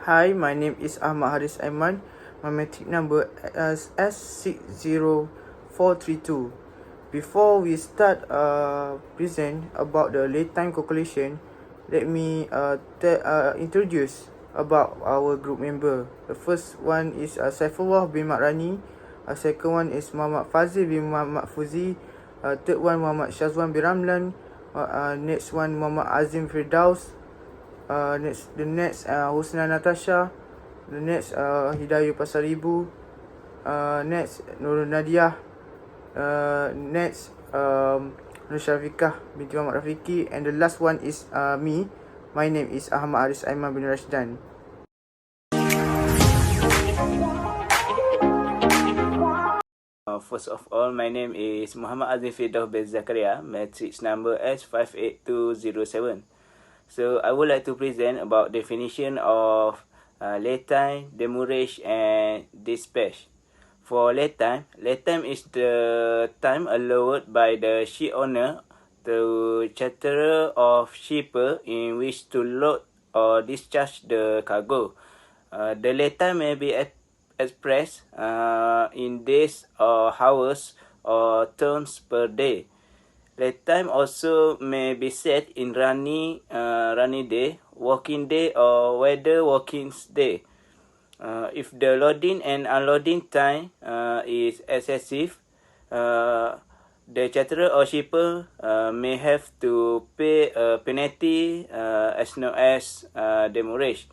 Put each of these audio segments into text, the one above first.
Hi, my name is Ahmad Haris Aiman. My metric number is S60432. Before we start present about the Laytime calculation, let me introduce about our group member. The first one is Saifullah bin Makrani. Second one is Muhammad Fazil bin Muhammad Fuzi. Third one Muhammad Shazwan bin Ramlan. Next one Muhammad Azim Firdaus. The next Husna Natasha. The next Hidayu Pasaribu. Next Nurul Nadiah. Next Nur Syafiqah binti Muhammad Rafiki. And the last one is me. My name is Ahmad Haris Aiman bin Rashdan. First of all, my name is Muhammad Azim Firdaus bin Zakaria, matrix number S58207. So I would like to present about definition of laytime, demurrage and dispatch. For laytime is the time allowed by the ship owner to charterer of shipper in which to load or discharge the cargo. The laytime may be expressed in days or hours or turns per day. Laytime also may be set in rainy day, working day or weather working day. If the loading and unloading time is excessive, the charterer or shipper may have to pay a penalty as known as demurrage.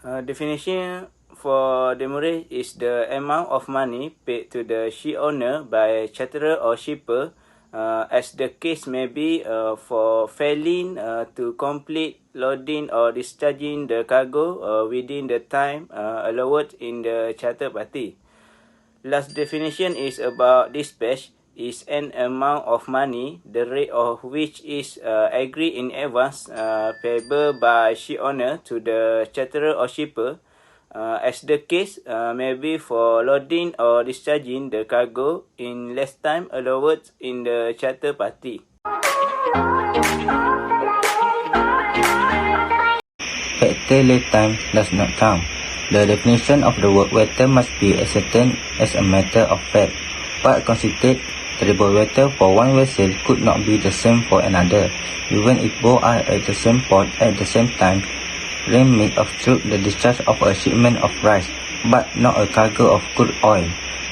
Definition for demurrage is the amount of money paid to the ship owner by charterer or shipper, as the case may be, for failing to complete loading or discharging the cargo within the time allowed in the charter party. Last definition is about dispatch, is an amount of money, the rate of which is agreed in advance, payable by ship owner to the charterer or shipper, as the case may be for loading or discharging the cargo in less time allowed in the charter party. Factor laytime does not count. The definition of the word weather must be ascertained as a matter of fact. What constitutes terrible weather for one vessel could not be the same for another, even if both are at the same port at the same time. Rain may obstruct the discharge of a shipment of rice, but not a cargo of crude oil.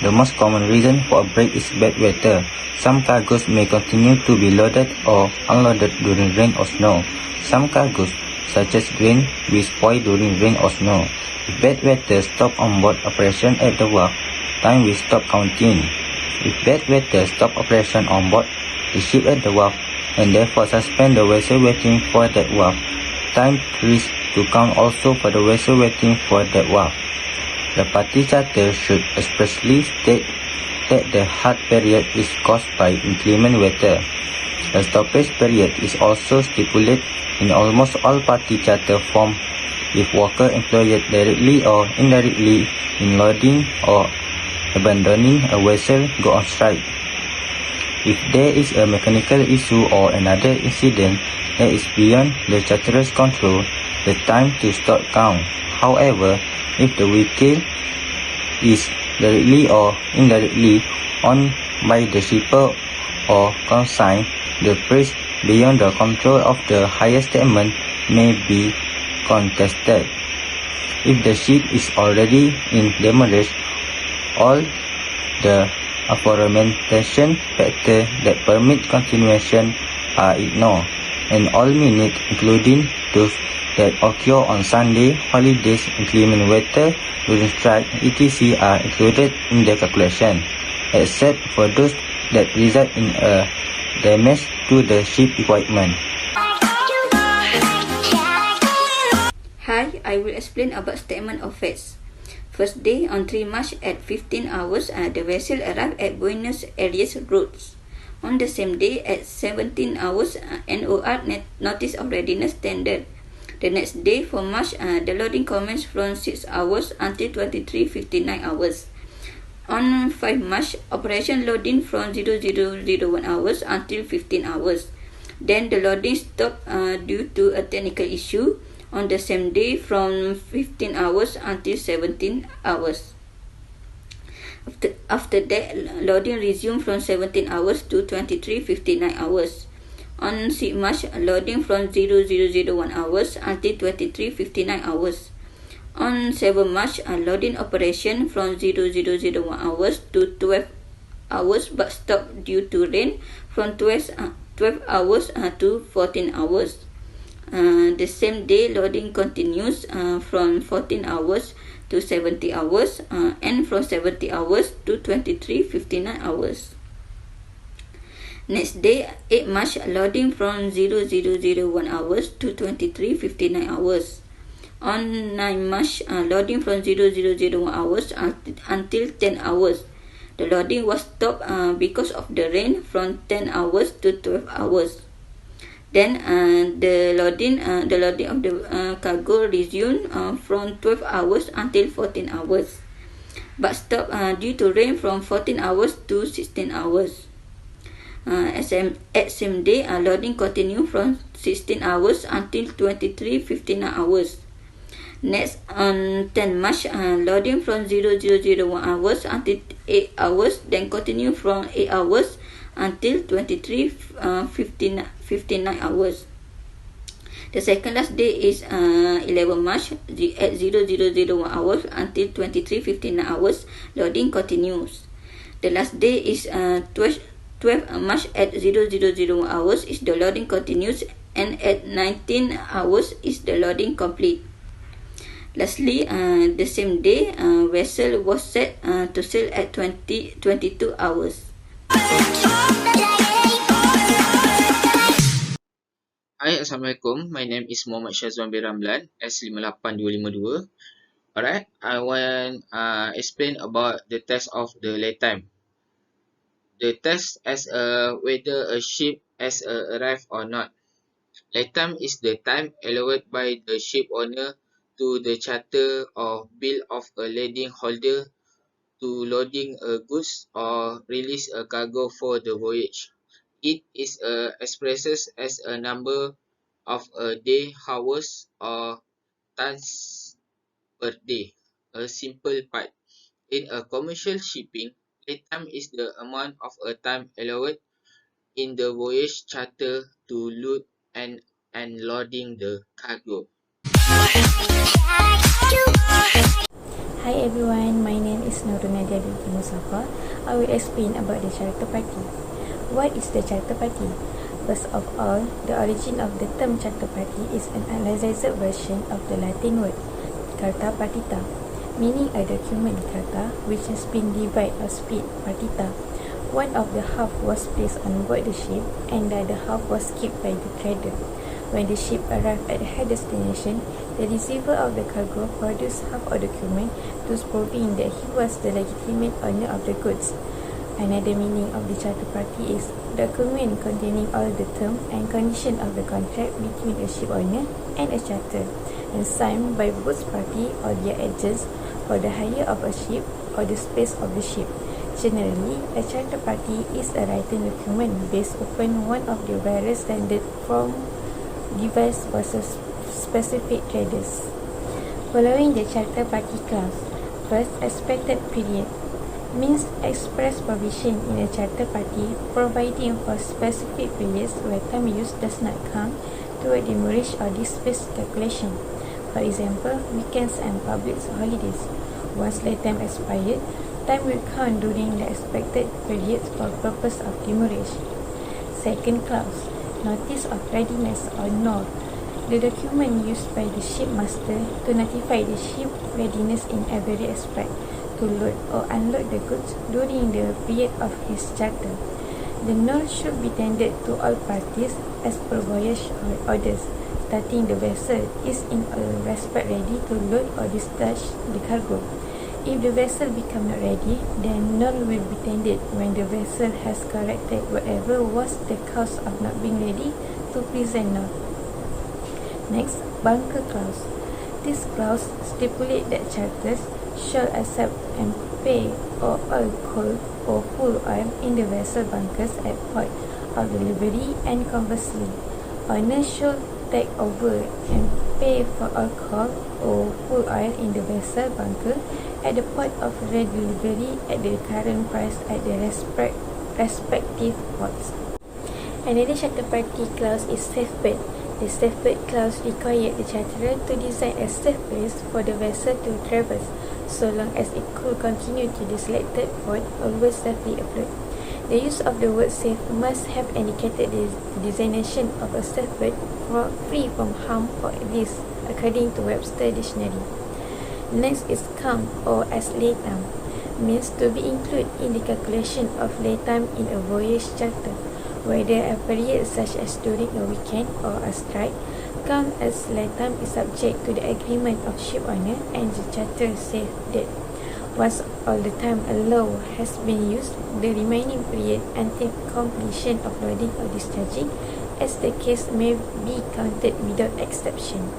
The most common reason for a break is bad weather. Some cargoes may continue to be loaded or unloaded during rain or snow. Some cargoes, such as grain, will spoil during rain or snow. If bad weather stops on-board operation at the wharf, time will stop counting. If bad weather stops operation on board the ship at the wharf and therefore suspend the vessel waiting for that wharf, time ceases to count also for the vessel waiting for that wharf. The party charter should expressly state that the halt period is caused by inclement weather. The stoppage period is also stipulated in almost all party charter forms if workers employed directly or indirectly in loading or abandoning a vessel go on strike. If there is a mechanical issue or another incident that is beyond the charterer's control, the time to stop count. However, if the vehicle is directly or indirectly owned by the shipper or consigned, the price beyond the control of the higher statement may be contested. If the ship is already in demurrage, all the aforementioned factors that permit continuation are ignored, and all minutes, including those that occur on Sunday, holidays, inclement weather, during strike, etc. are included in the calculation, except for those that result in a damage to the ship equipment. Hi, I will explain about statement of facts. First day, on 3 March at 15 hours, the vessel arrived at Buenos Aires routes. On the same day, at 17 hours, NOR notice of readiness tendered. The next day, for March, the loading commenced from 6 hours until 23:59 hours. On 5 March, operation loading from 0001 hours until 15 hours. Then the loading stopped due to a technical issue. on the same day from 15 hours until 17 hours. After that, loading resumed from 17 hours to 23:59 hours. On 6 March, loading from 0001 hours until 23:59 hours. On 7 March, loading operation from 0001 hours to 12 hours but stopped due to rain from 12 hours to 14 hours. The same day, loading continues from 14 hours to 70 hours and from 70 hours to 23:59 hours. Next day, 8 March, loading from 0001 hours to 23:59 hours. On 9 March, loading from 0001 hours until 10 hours. The loading was stopped because of the rain from 10 hours to 12 hours. Then the loading of the cargo resumed from 12 hours until 14 hours, but stopped due to rain from 14 hours to 16 hours. At same day, loading continued from 16 hours until 23:59 hours. Next, on 10 March, loading from 0001 hours until 8 hours, then continue from 8 hours until 23:59 hours. The second last day is 11 March at 0001 hours until 23:59 hours. Loading continues. The last day is 12 March at 0001 hours is the loading continues, and at 19 hours is the loading complete. Lastly, the same day, vessel was set to sail at 22 hours. Hai, Assalamualaikum. My name is Muhammad Syazwan bin Ramlan, S58252. Alright, I want explain about the test of the laytime. The test as whether a ship has arrived or not. Laytime is the time allowed by the ship owner to the charter or bill of a landing holder to loading a goods or release a cargo for the voyage. It is expresses as a number of a day, hours, or tons per day. A simple part. In a commercial shipping, lead time is the amount of a time allowed in the voyage charter to load and unloading the cargo. Hi everyone, my name is Nadia binti Musafa. I will explain about the charter party. What is the charter party? First of all, the origin of the term charter party is an anglicized version of the Latin word carta partita, meaning a document carta which has been divided or split partita. One of the half was placed on board the ship and the other half was kept by the trader. When the ship arrived at her destination, the receiver of the cargo produced half a document thus proving that he was the legitimate owner of the goods. Another meaning of the charter party is document containing all the terms and conditions of the contract between a ship owner and a charter, and signed by both parties or their agents for the hire of a ship or the space of the ship. Generally, a charter party is a written document based upon one of the various standard form device for specific traders. Following the charter party clause, first, expected period means express provision in a charter party providing for specific periods where time use does not count toward demurrage or dispatch calculation. For example, weekends and public holidays. Once lead time expired, time will count during the expected period for purpose of demurrage. Second clause, notice of readiness or NOR. The document used by the shipmaster to notify the ship readiness in every aspect to load or unload the goods during the period of his charter. The NOR should be tendered to all parties as per voyage orders, stating the vessel is in all respect ready to load or discharge the cargo. If the vessel become not ready, then NOR will be tendered when the vessel has corrected whatever was the cause of not being ready to present NOR. Next, bunker clause. This clause stipulates that charters shall accept and pay all coal or fuel oil in the vessel bunkers at port of delivery, and conversely, owners should take over and pay for alcohol or fuel oil in the vessel bunker at the port of redelivery at the current price at the respective ports. Another charter party clause is safebird. The safebird clause required the charterer to design a safe place for the vessel to traverse, so long as it could continue to the selected port or was safely afloat. The use of the word safe must have indicated the designation of a safebird free from harm or risk, according to Webster Dictionary. Next is calm, or as laytime, means to be included in the calculation of laytime in a voyage charter, whether a period such as during a weekend or a strike. Calm as laytime is subject to the agreement of ship owner and the charter says that once all the time allowed has been used, the remaining period until completion of loading or discharging, as the case may be counted without exception.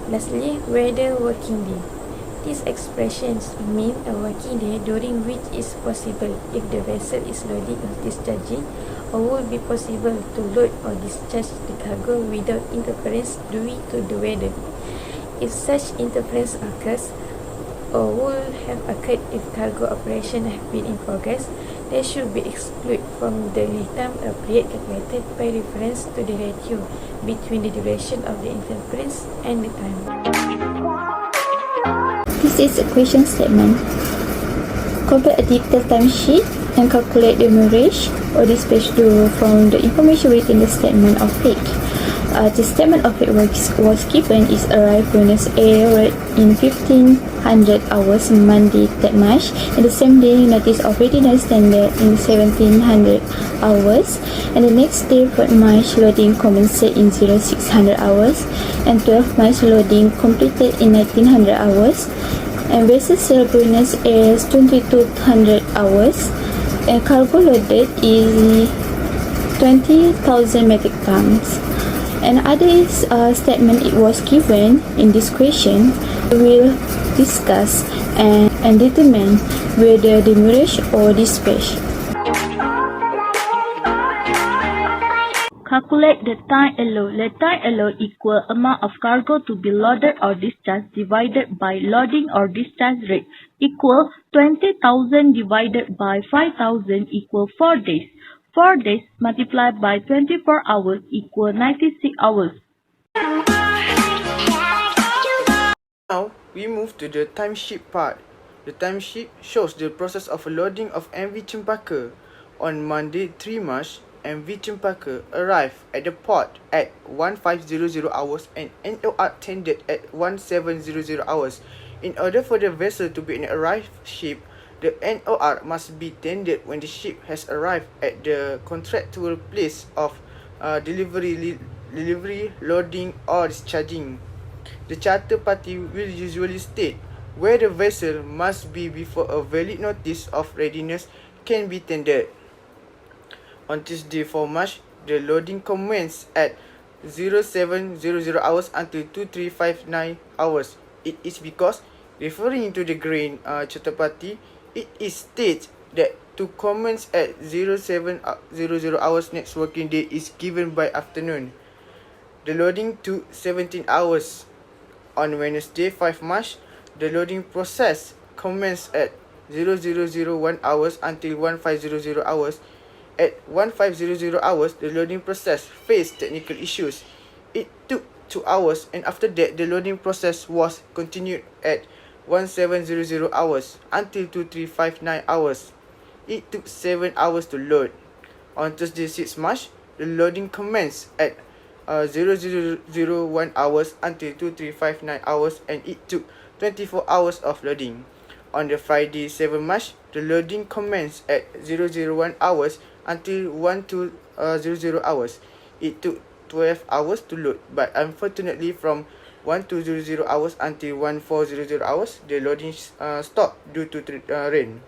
Lastly, weather working day. These expressions mean a working day during which it is possible if the vessel is loading or discharging, or would be possible to load or discharge the cargo without interference due to the weather. If such interference occurs, or would have occurred if cargo operation have been in progress, they should be excluded from the laytime, a period calculated by reference to the ratio between the duration of the interference and the time. This is a question statement. Complete a detailed timesheet and calculate the demurrage or dispatch due from the information within the statement of fate. The statement of fate was given is arrived Buenos Aires in 1500 hours Monday 3rd March, and the same day notice of readiness standard in 1700 hours, and the next day 4th March loading commenced in 0600 hours, and 12th March loading completed in 1900 hours, and vessel sailed Buenos Aires 2200 hours, and cargo loaded is 20,000 metric tons. And other statement it was given in this question, we will discuss and determine whether demurrage or dispatch. Calculate the time allowed. The time allowed equal amount of cargo to be loaded or discharged divided by loading or discharge rate equal 20,000 divided by 5,000 equal 4 days. 4 days multiplied by 24 hours equal 96 hours. Now, we move to the timesheet part. The timesheet shows the process of loading of MV Cempaka. On Monday, 3 March, MV Cempaka arrived at the port at 1500 hours and NOR tendered at 1700 hours. In order for the vessel to be an arrived ship, the NOR must be tendered when the ship has arrived at the contractual place of delivery, loading, or discharging. The charter party will usually state where the vessel must be before a valid notice of readiness can be tendered. On Tuesday 4 March, the loading commenced at 0700 hours until 2359 hours. It is because, referring to the grain charter party, it is stated that to commence at 0700 hours next working day is given by afternoon. The loading took 17 hours. On Wednesday 5 March, the loading process commenced at 0001 hours until 1500 hours. At 1500 hours, the loading process faced technical issues. It took 2 hours, and after that, the loading process was continued at 1700 hours until 2359 hours. It took 7 hours to load. On Thursday 6 March, the loading commenced at 0001 hours until 2359 hours, and it took 24 hours of loading. On the Friday 7 March, the loading commenced at 001 hours until 1200 hours. It took 12 hours to load, but unfortunately from 1200 hours until 1400 hours, the loading stopped due to rain.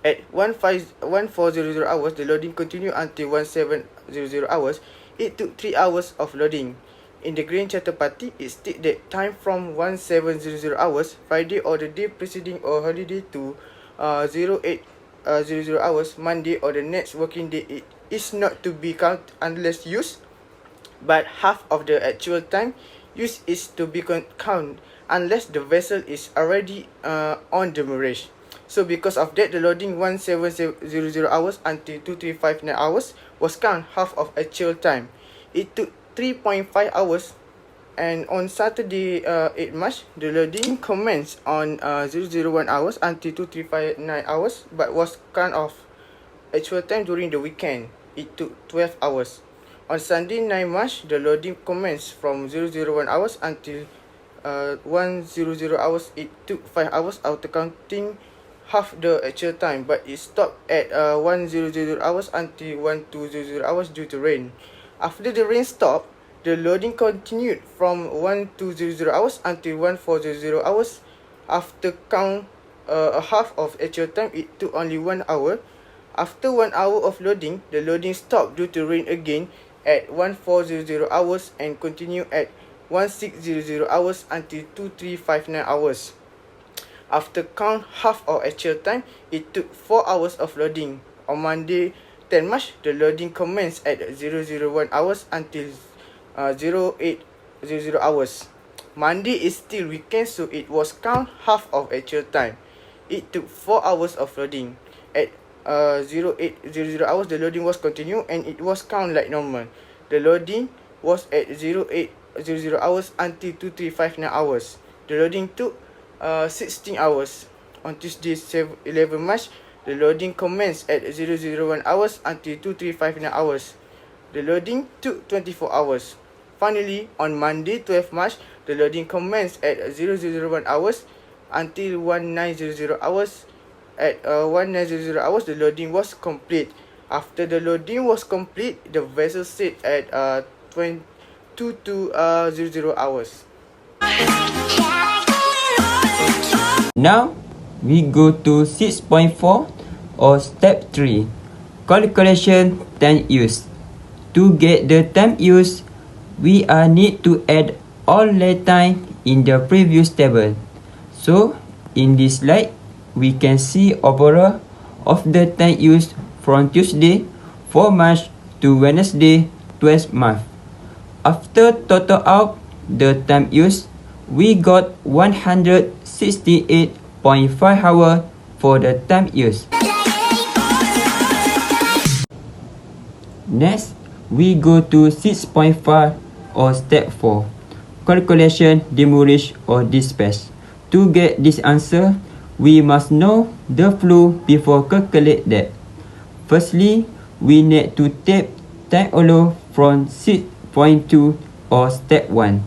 At 1400 hours, the loading continued until 1700 hours. It took 3 hours of loading. In the grain charter party, it states that time from 1700 hours, Friday or the day preceding or holiday, to 0800 hours, Monday or the next working day, it is not to be counted unless used. but half of the actual time used is to be counted unless the vessel is already on demurrage. So because of that, the loading 1700 hours until 2359 hours was counted half of actual time. It took 3.5 hours, and on Saturday 8 March, the loading commenced on 001 hours until 2359 hours, but was count of actual time during the weekend. It took 12 hours. On Sunday 9 March, the loading commenced from 001 hours until 100 hours. It took 5 hours after counting half the actual time, but it stopped at 100 hours until 1200 hours due to rain. After the rain stopped, the loading continued from 1200 hours until 1400 hours. After count a half of actual time, it took only 1 hour. After 1 hour of loading, the loading stopped due to rain again at 1400 hours and continued at 1600 hours until 2359 hours. After count half of actual time, it took 4 hours of loading. On Monday 10 March, the loading commenced at 001 hours until 0800 hours. Monday is still weekend, so it was count half of actual time. It took 4 hours of loading. At 0800 hours, the loading was continued and it was count like normal. The loading was at 0800 hours until 2359 hours. The loading took 16 hours. On Tuesday 11 March, the loading commenced at 001 hours until 2359 hours. The loading took 24 hours. Finally, on Monday 12 March, the loading commenced at 001 hours until 1900 hours. At 1900 hours, the loading was complete. After the loading was complete, the vessel set at 2200 hours. Now, we go to 6.4 or step 3, calculation time use. To get the time use, we need to add all laytime in the previous table. So, in this slide, we can see overall of the time used from Tuesday 4 March to Wednesday 12 March. After total out the time used, we got 168.5 hours for the time used. Next, we go to 6.5 or step 4, calculation, demurrage or dispatch. To get this answer, we must know the flow before calculate that. Firstly, we need to take time alone from 6.2 or step 1.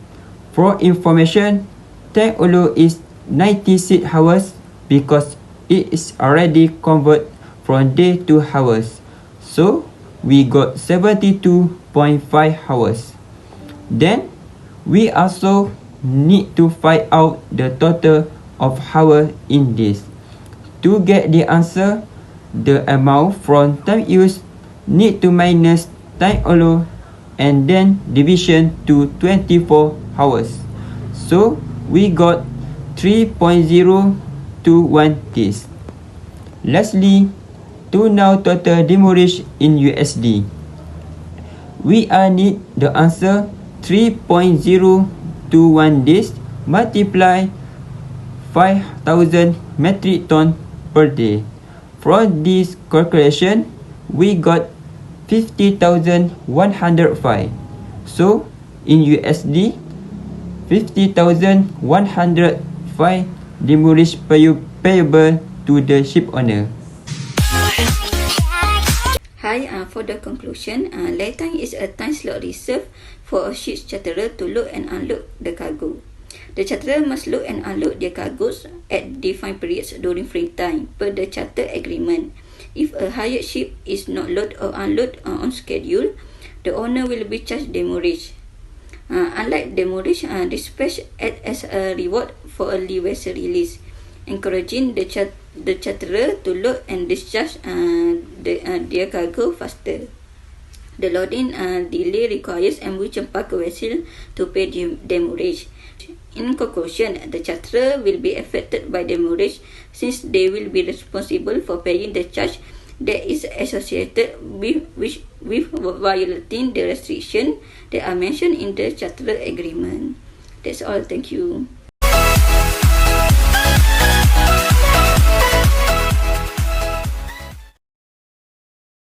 For information, time alone is 96 hours because it is already converted from day to hours. So, we got 72.5 hours. Then, we also need to find out the total of hours in this. To get the answer, the amount from time used need to minus time alone and then division to 24 hours. So we got 3.021 days. Lastly, to know total demurrage in USD, we need the answer 3.021 days multiply 5,000 metric ton per day. From this calculation, we got 50,105. So, in USD, 50,105 demurrage payable to the ship owner. Hi, for the conclusion, laytime is a time slot reserved for a ship's charterer to load and unload the cargo. The charterer must load and unload their cargoes at defined periods during free time per the charter agreement. If a hired ship is not loaded or unloaded on schedule, the owner will be charged demurrage. Unlike demurrage, dispatch acts as a reward for early vessel release, encouraging the charterer to load and discharge their cargo faster. The loading delay requires ambush embark vessel to pay demurrage. In conclusion, the charterer will be affected by demurrage since they will be responsible for paying the charge that is associated with violating the restriction that are mentioned in the charter agreement. That's all. Thank you.